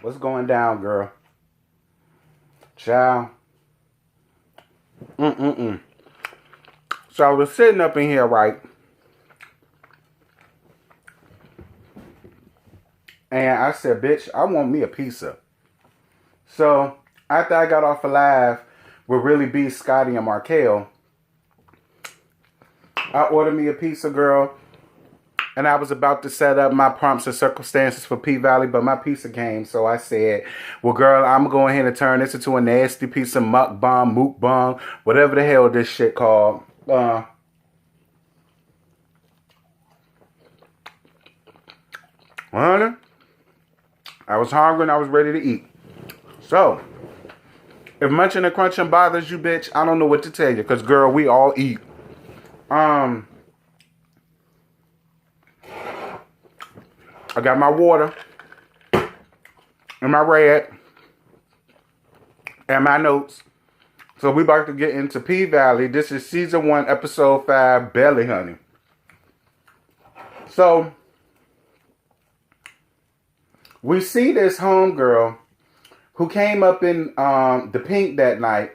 What's going down, girl? Child. So I was sitting up in here, right? And I said, bitch, I want me a pizza. So after I got off a live with Really B, Scotty, and Markel, I ordered me a pizza, girl. And I was about to set up my prompts and circumstances for P-Valley, but my pizza came. So I said, well, girl, I'm going ahead and turn this into a nasty piece of MUKBANG, whatever the hell this shit called. Honey, I was hungry and I was ready to eat. So, if munching and crunching bothers you, bitch, I don't know what to tell you. Because, girl, we all eat. I got my water and my red and my notes. So we about to get into P-Valley. This is season 1, episode 5, Belly Honey. So we see this homegirl who came up in the pink that night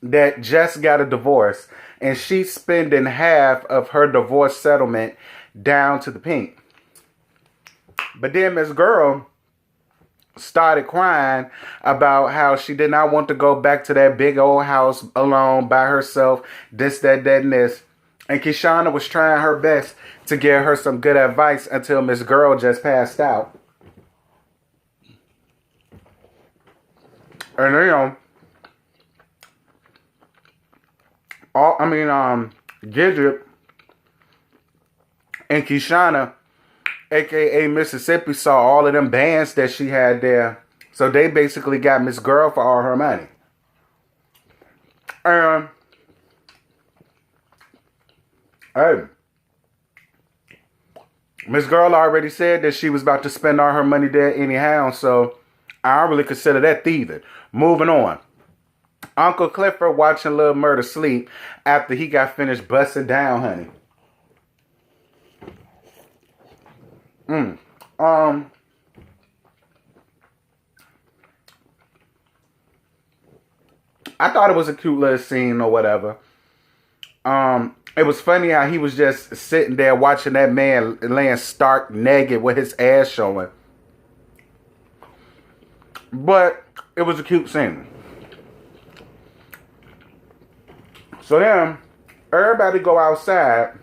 that just got a divorce. And she's spending half of her divorce settlement down to the pink. But then Miss Girl started crying about how she did not want to go back to that big old house alone by herself, this, that, and this. And Kishana was trying her best to give her some good advice until Miss Girl just passed out. And Gidget and Kishana, a.k.a. Mississippi, saw all of them bands that she had there. So they basically got Miss Girl for all her money. And, hey, Miss Girl already said that she was about to spend all her money there anyhow. So I don't really consider that thieving. Moving on. Uncle Clifford watching Lil Murda sleep after he got finished busting down, honey. I thought it was a cute little scene or whatever. It was funny how he was just sitting there watching that man laying stark naked with his ass showing. But it was a cute scene. So then, everybody go outside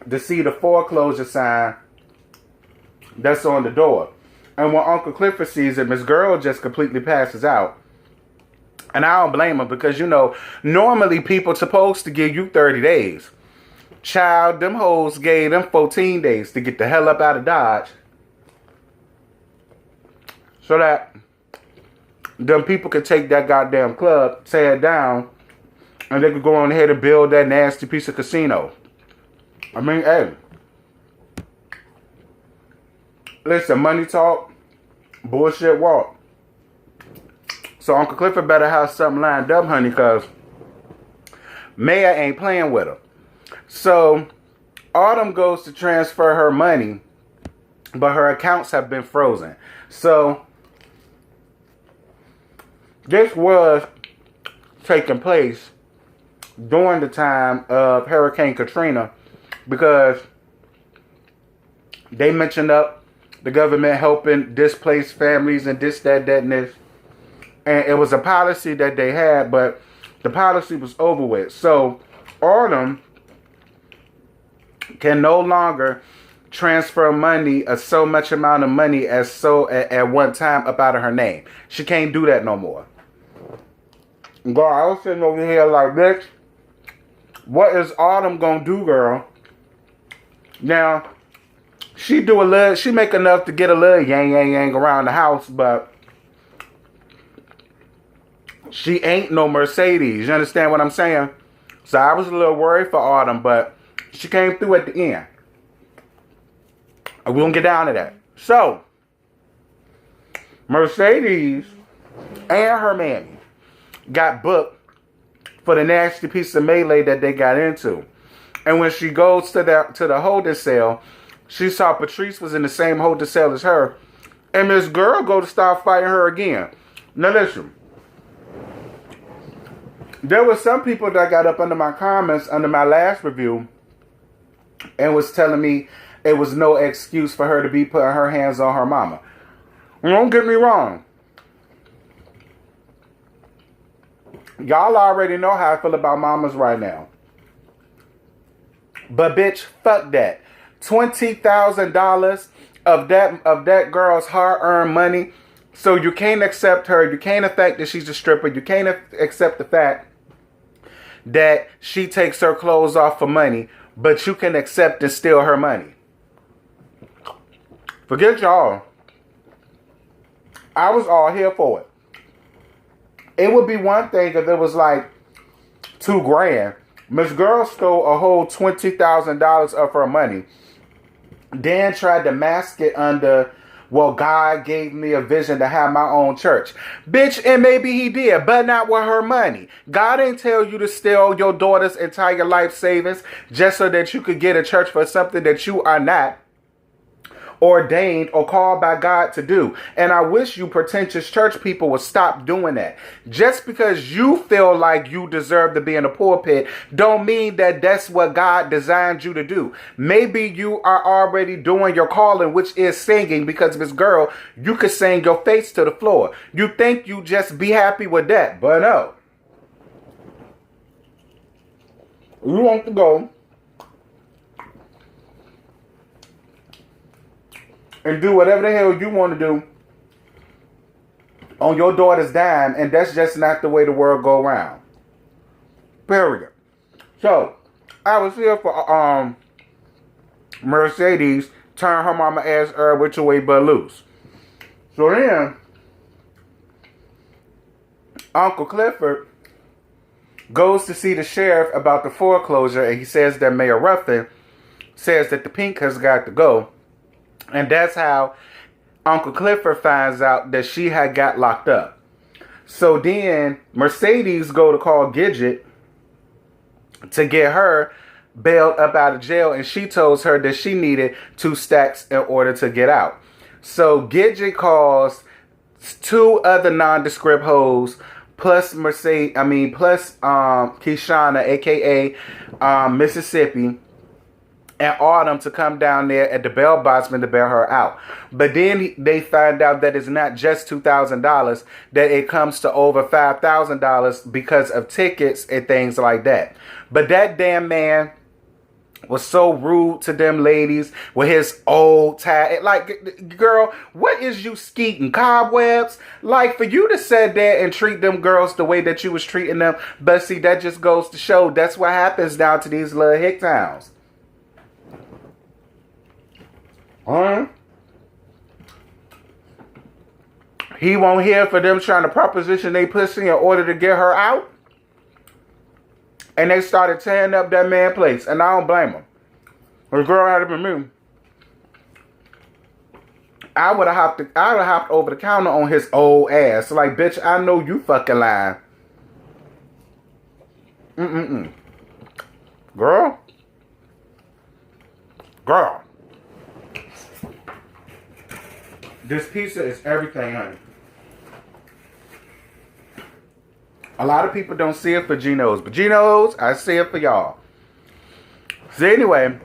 to see the foreclosure sign that's on the door. And when Uncle Clifford sees it, Miss Girl just completely passes out. And I don't blame her because, normally people supposed to give you 30 days. Child, them hoes gave them 14 days to get the hell up out of Dodge. So that them people could take that goddamn club, tear it down, and they could go on ahead and build that nasty piece of casino. I mean, hey. Listen, money talk, bullshit walk. So Uncle Clifford better have something lined up, honey, because Maya ain't playing with her. So Autumn goes to transfer her money, but her accounts have been frozen. So this was taking place during the time of Hurricane Katrina, because they mentioned up the government helping displaced families and this, that, and this. And it was a policy that they had, but the policy was over with. So Autumn can no longer transfer money, so much amount of money as at one time up out of her name. She can't do that no more. Girl, I was sitting over here like, bitch, what is Autumn gonna do, girl? Now, she make enough to get a little yang around the house, but she ain't no Mercedes. You understand what I'm saying? So I was a little worried for Autumn, but she came through at the end. We won't get down to that. So, Mercedes and her mammy got booked for the nasty piece of melee that they got into. And when she goes to the holding cell, she saw Patrice was in the same holding cell as her. And this girl go to start fighting her again. Now listen. There were some people that got up under my comments under my last review and was telling me it was no excuse for her to be putting her hands on her mama. Don't get me wrong. Y'all already know how I feel about mamas right now. But bitch, fuck that. $20,000 of that girl's hard-earned money. So you can't accept her. You can't accept that she's a stripper. You can't accept the fact that she takes her clothes off for money, but you can accept and steal her money. Forget y'all. I was all here for it. It would be one thing if it was like $2,000. Miss Girl stole a whole $20,000 of her money. Then tried to mask it under, well, God gave me a vision to have my own church. Bitch, and maybe he did, but not with her money. God ain't tell you to steal your daughter's entire life savings just so that you could get a church for something that you are not ordained or called by God to do. And I wish you pretentious church people would stop doing that. Just because you feel like you deserve to be in a pulpit don't mean that that's what God designed you to do. Maybe you are already doing your calling, which is singing, because Miss Girl, you could sing your face to the floor. You think you just be happy with that, but no. You want to go and do whatever the hell you want to do on your daughter's dime, and that's just not the way the world go around. Period. So, I was here for Mercedes turn her mama ass which way but loose. So then, Uncle Clifford goes to see the sheriff about the foreclosure, and he says that Mayor Ruffin says that the pink has got to go. And that's how Uncle Clifford finds out that she had got locked up. So then Mercedes go to call Gidget to get her bailed up out of jail. And she tells her that she needed 2 stacks in order to get out. So Gidget calls 2 other nondescript hoes plus Keshana, a.k.a. Mississippi, and Autumn to come down there at the bail bondsman to bail her out. But then they find out that it's not just $2,000, that it comes to over $5,000 because of tickets and things like that. But that damn man was so rude to them ladies with his old tie. Like, girl, what is you skeeting? Cobwebs? Like, for you to sit there and treat them girls the way that you was treating them. But see, that just goes to show that's what happens down to these little hick towns. He won't hear for them trying to proposition they pussy in order to get her out. And they started tearing up that man's place. And I don't blame him. The girl had been me. I would have hopped over the counter on his old ass. Like, bitch, I know you fucking lying. Girl. This pizza is everything, honey. A lot of people don't see it for Geno's, but Geno's, I see it for y'all. So anyway,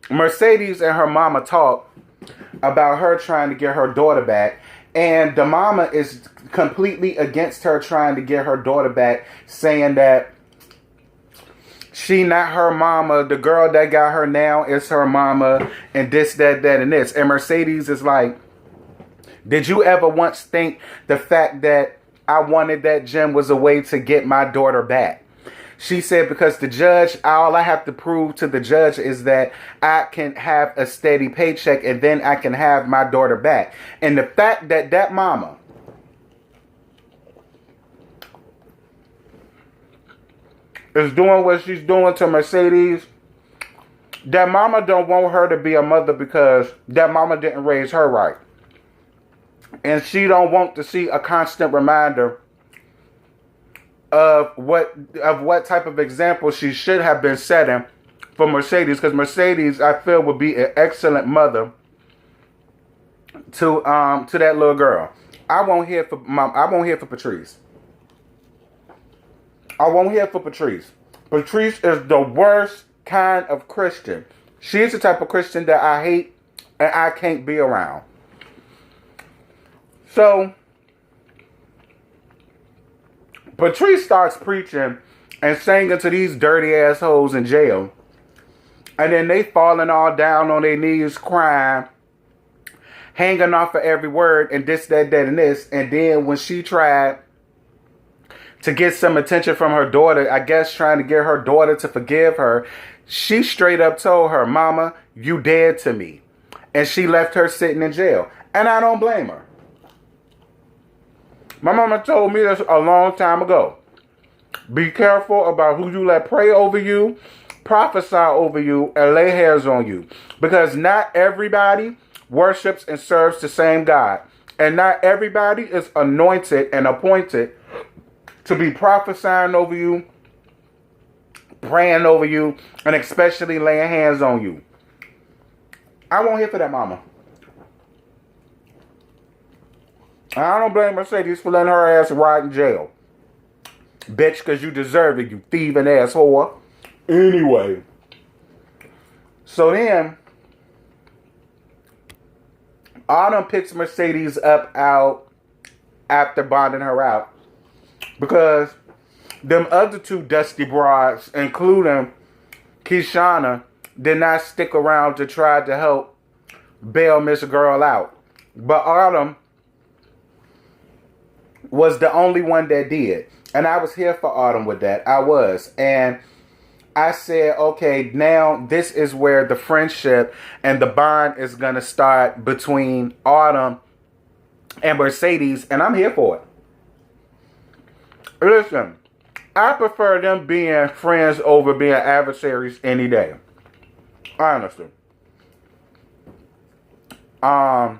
Mercedes and her mama talk about her trying to get her daughter back, and the mama is completely against her trying to get her daughter back, saying that she not her mama. The girl that got her now is her mama. And this, that, and this. And Mercedes is like, did you ever once think the fact that I wanted that gym was a way to get my daughter back? She said, because the judge, all I have to prove to the judge is that I can have a steady paycheck and then I can have my daughter back. And the fact that that mama is doing what she's doing to Mercedes, that mama don't want her to be a mother because that mama didn't raise her right. And she don't want to see a constant reminder of what type of example she should have been setting for Mercedes, because Mercedes, I feel, would be an excellent mother to that little girl. I won't hear for Patrice. I won't hear for Patrice. Patrice is the worst kind of Christian. She's the type of Christian that I hate and I can't be around. So Patrice starts preaching and singing to these dirty assholes in jail. And then they falling all down on their knees crying, hanging off of every word and this, that, and this. And then when she tried to get some attention from her daughter, I guess trying to get her daughter to forgive her, she straight up told her, "Mama, you dead to me." And she left her sitting in jail. And I don't blame her. My mama told me this a long time ago. Be careful about who you let pray over you, prophesy over you, and lay hands on you. Because not everybody worships and serves the same God. And not everybody is anointed and appointed to be prophesying over you, praying over you, and especially laying hands on you. I won't hear for that, mama. I don't blame Mercedes for letting her ass rot in jail. Bitch, because you deserve it, you thieving ass whore. Anyway. So then, Autumn picks Mercedes up out after bonding her out. Because them other two dusty broads, including Kishana, did not stick around to try to help bail Miss Girl out. But Autumn was the only one that did. And I was here for Autumn with that. I was. And I said, okay, now this is where the friendship and the bond is going to start between Autumn and Mercedes. And I'm here for it. Listen, I prefer them being friends over being adversaries any day. Honestly. So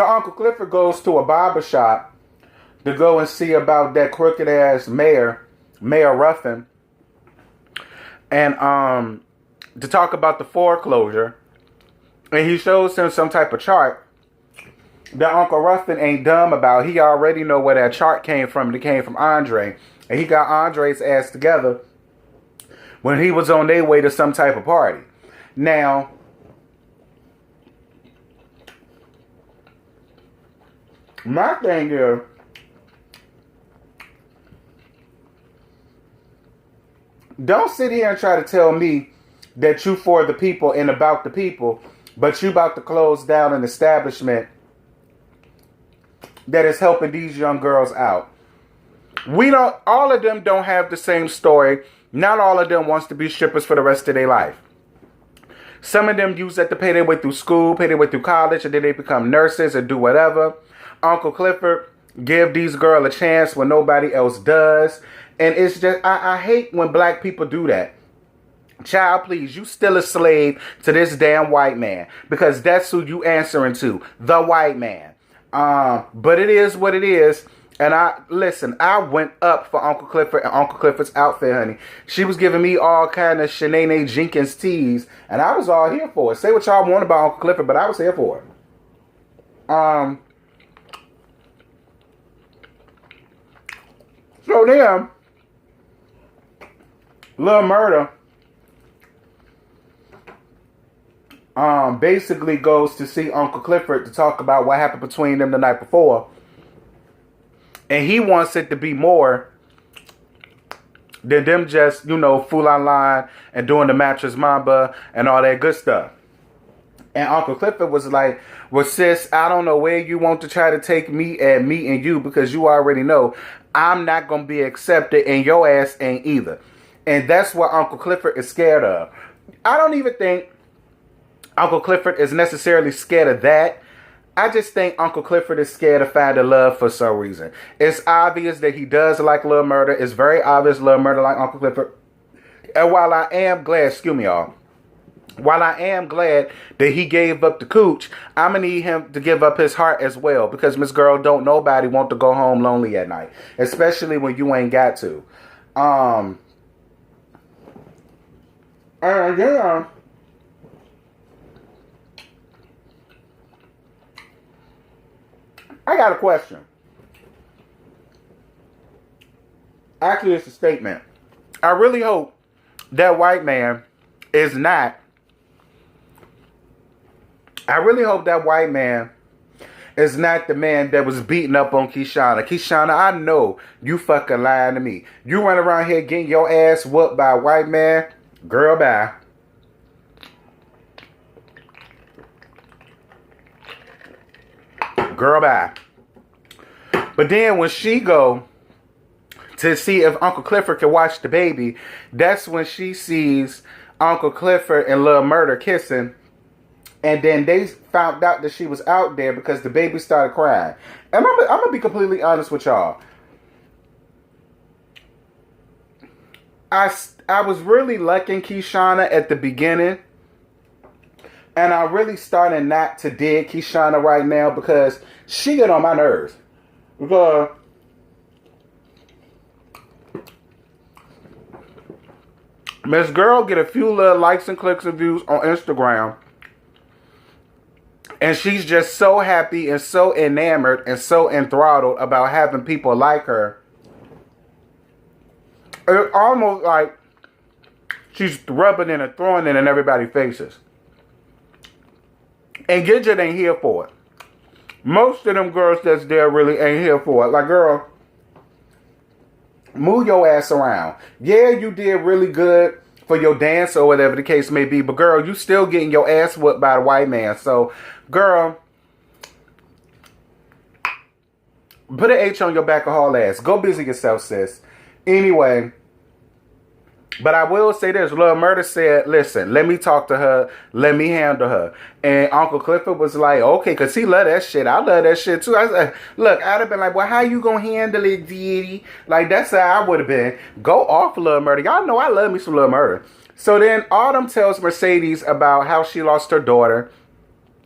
Uncle Clifford goes to a barber shop to go and see about that crooked ass Mayor Ruffin, and to talk about the foreclosure. And he shows him some type of chart that Uncle Ruffin ain't dumb about. He already know where that chart came from. It came from Andre, and he got Andre's ass together when he was on their way to some type of party. Now, my thing is, don't sit here and try to tell me that you for the people and about the people, but you about to close down an establishment that is helping these young girls out. All of them don't have the same story. Not all of them wants to be strippers for the rest of their life. Some of them use that to pay their way through school, pay their way through college, and then they become nurses or do whatever. Uncle Clifford give these girls a chance when nobody else does. And it's just, I hate when black people do that. Child, please, you still a slave to this damn white man. Because that's who you answering to. The white man. But it is what it is. And I went up for Uncle Clifford and Uncle Clifford's outfit, honey. She was giving me all kind of Shanae Jenkins teas. And I was all here for it. Say what y'all want about Uncle Clifford, but I was here for it. So then, Lil Murda basically goes to see Uncle Clifford to talk about what happened between them the night before. And he wants it to be more than them just, fool online and doing the mattress mamba and all that good stuff. And Uncle Clifford was like, well, sis, I don't know where you want to try to take me and you, because you already know I'm not going to be accepted and your ass ain't either. And that's what Uncle Clifford is scared of. I don't even think Uncle Clifford is necessarily scared of that. I just think Uncle Clifford is scared of finding love for some reason. It's obvious that he does like Lil Murda. It's very obvious Lil Murda like Uncle Clifford. And while I am glad, while I am glad that he gave up the cooch, I'm going to need him to give up his heart as well. Because Miss Girl, don't nobody want to go home lonely at night. Especially when you ain't got to. And then, I got a question. Actually, it's a statement. I really hope that white man is not. I really hope that white man is not the man that was beating up on Keishana. Keishana, I know you fucking lying to me. You run around here getting your ass whooped by a white man. Girl, bye. Girl, bye. But then when she go to see if Uncle Clifford can watch the baby, that's when she sees Uncle Clifford and Lil Murder kissing. And then they found out that she was out there because the baby started crying. And I'm going to be completely honest with y'all. I was really liking Keishana at the beginning. And I'm really starting not to dig Keishana right now because she get on my nerves. Because Miss Girl get a few little likes and clicks and views on Instagram. And she's just so happy and so enamored and so enthralled about having people like her. It's almost like she's rubbing it and throwing it in everybody's faces. And Gidget ain't here for it. Most of them girls that's there really ain't here for it. Like, girl, move your ass around. Yeah, you did really good for your dance or whatever the case may be. But, girl, you still getting your ass whooped by the white man. So, girl, put an H on your back of haul ass. Go busy yourself, sis. Anyway, but I will say this. Lil Murder said, listen, let me talk to her. Let me handle her. And Uncle Clifford was like, okay, because he love that shit. I love that shit too. I said, look, I'd have been like, well, how you going to handle it, Diddy? Like, that's how I would have been. Go off Lil Murder. Y'all know I love me some Lil Murder. So then Autumn tells Mercedes about how she lost her daughter.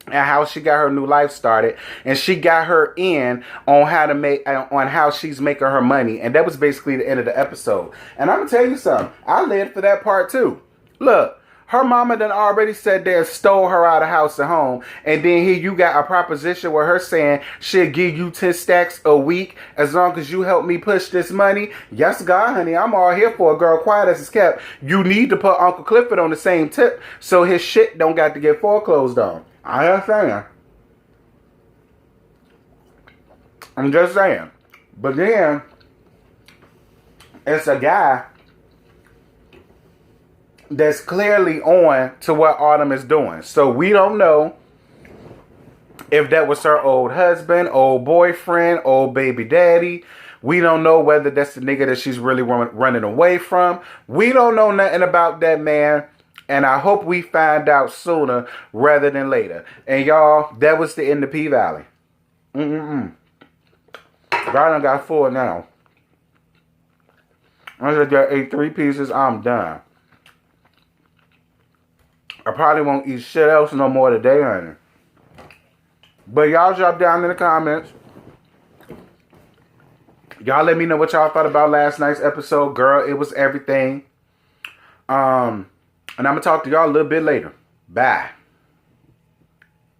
And how she got her new life started, and she got her in on how she's making her money, and that was basically the end of the episode. And I'm gonna tell you something, I lived for that part too. Look, her mama done already sat there and stole her out of house and home, and then here you got a proposition with her saying she'll give you 10 stacks a week as long as you help me push this money. Yes, God, honey, I'm all here for a girl. Quiet as it's kept. You need to put Uncle Clifford on the same tip so his shit don't got to get foreclosed on. I understand. I'm just saying. But then, it's a guy that's clearly on to what Autumn is doing. So we don't know if that was her old husband, old boyfriend, old baby daddy. We don't know whether that's the nigga that she's really running away from. We don't know nothing about that man. And I hope we find out sooner rather than later. And y'all, that was the end of P-Valley. I done got full now. I just ate 3 pieces. I'm done. I probably won't eat shit else no more today, honey. But y'all drop down in the comments. Y'all let me know what y'all thought about last night's episode. Girl, it was everything. And I'm going to talk to y'all a little bit later. Bye.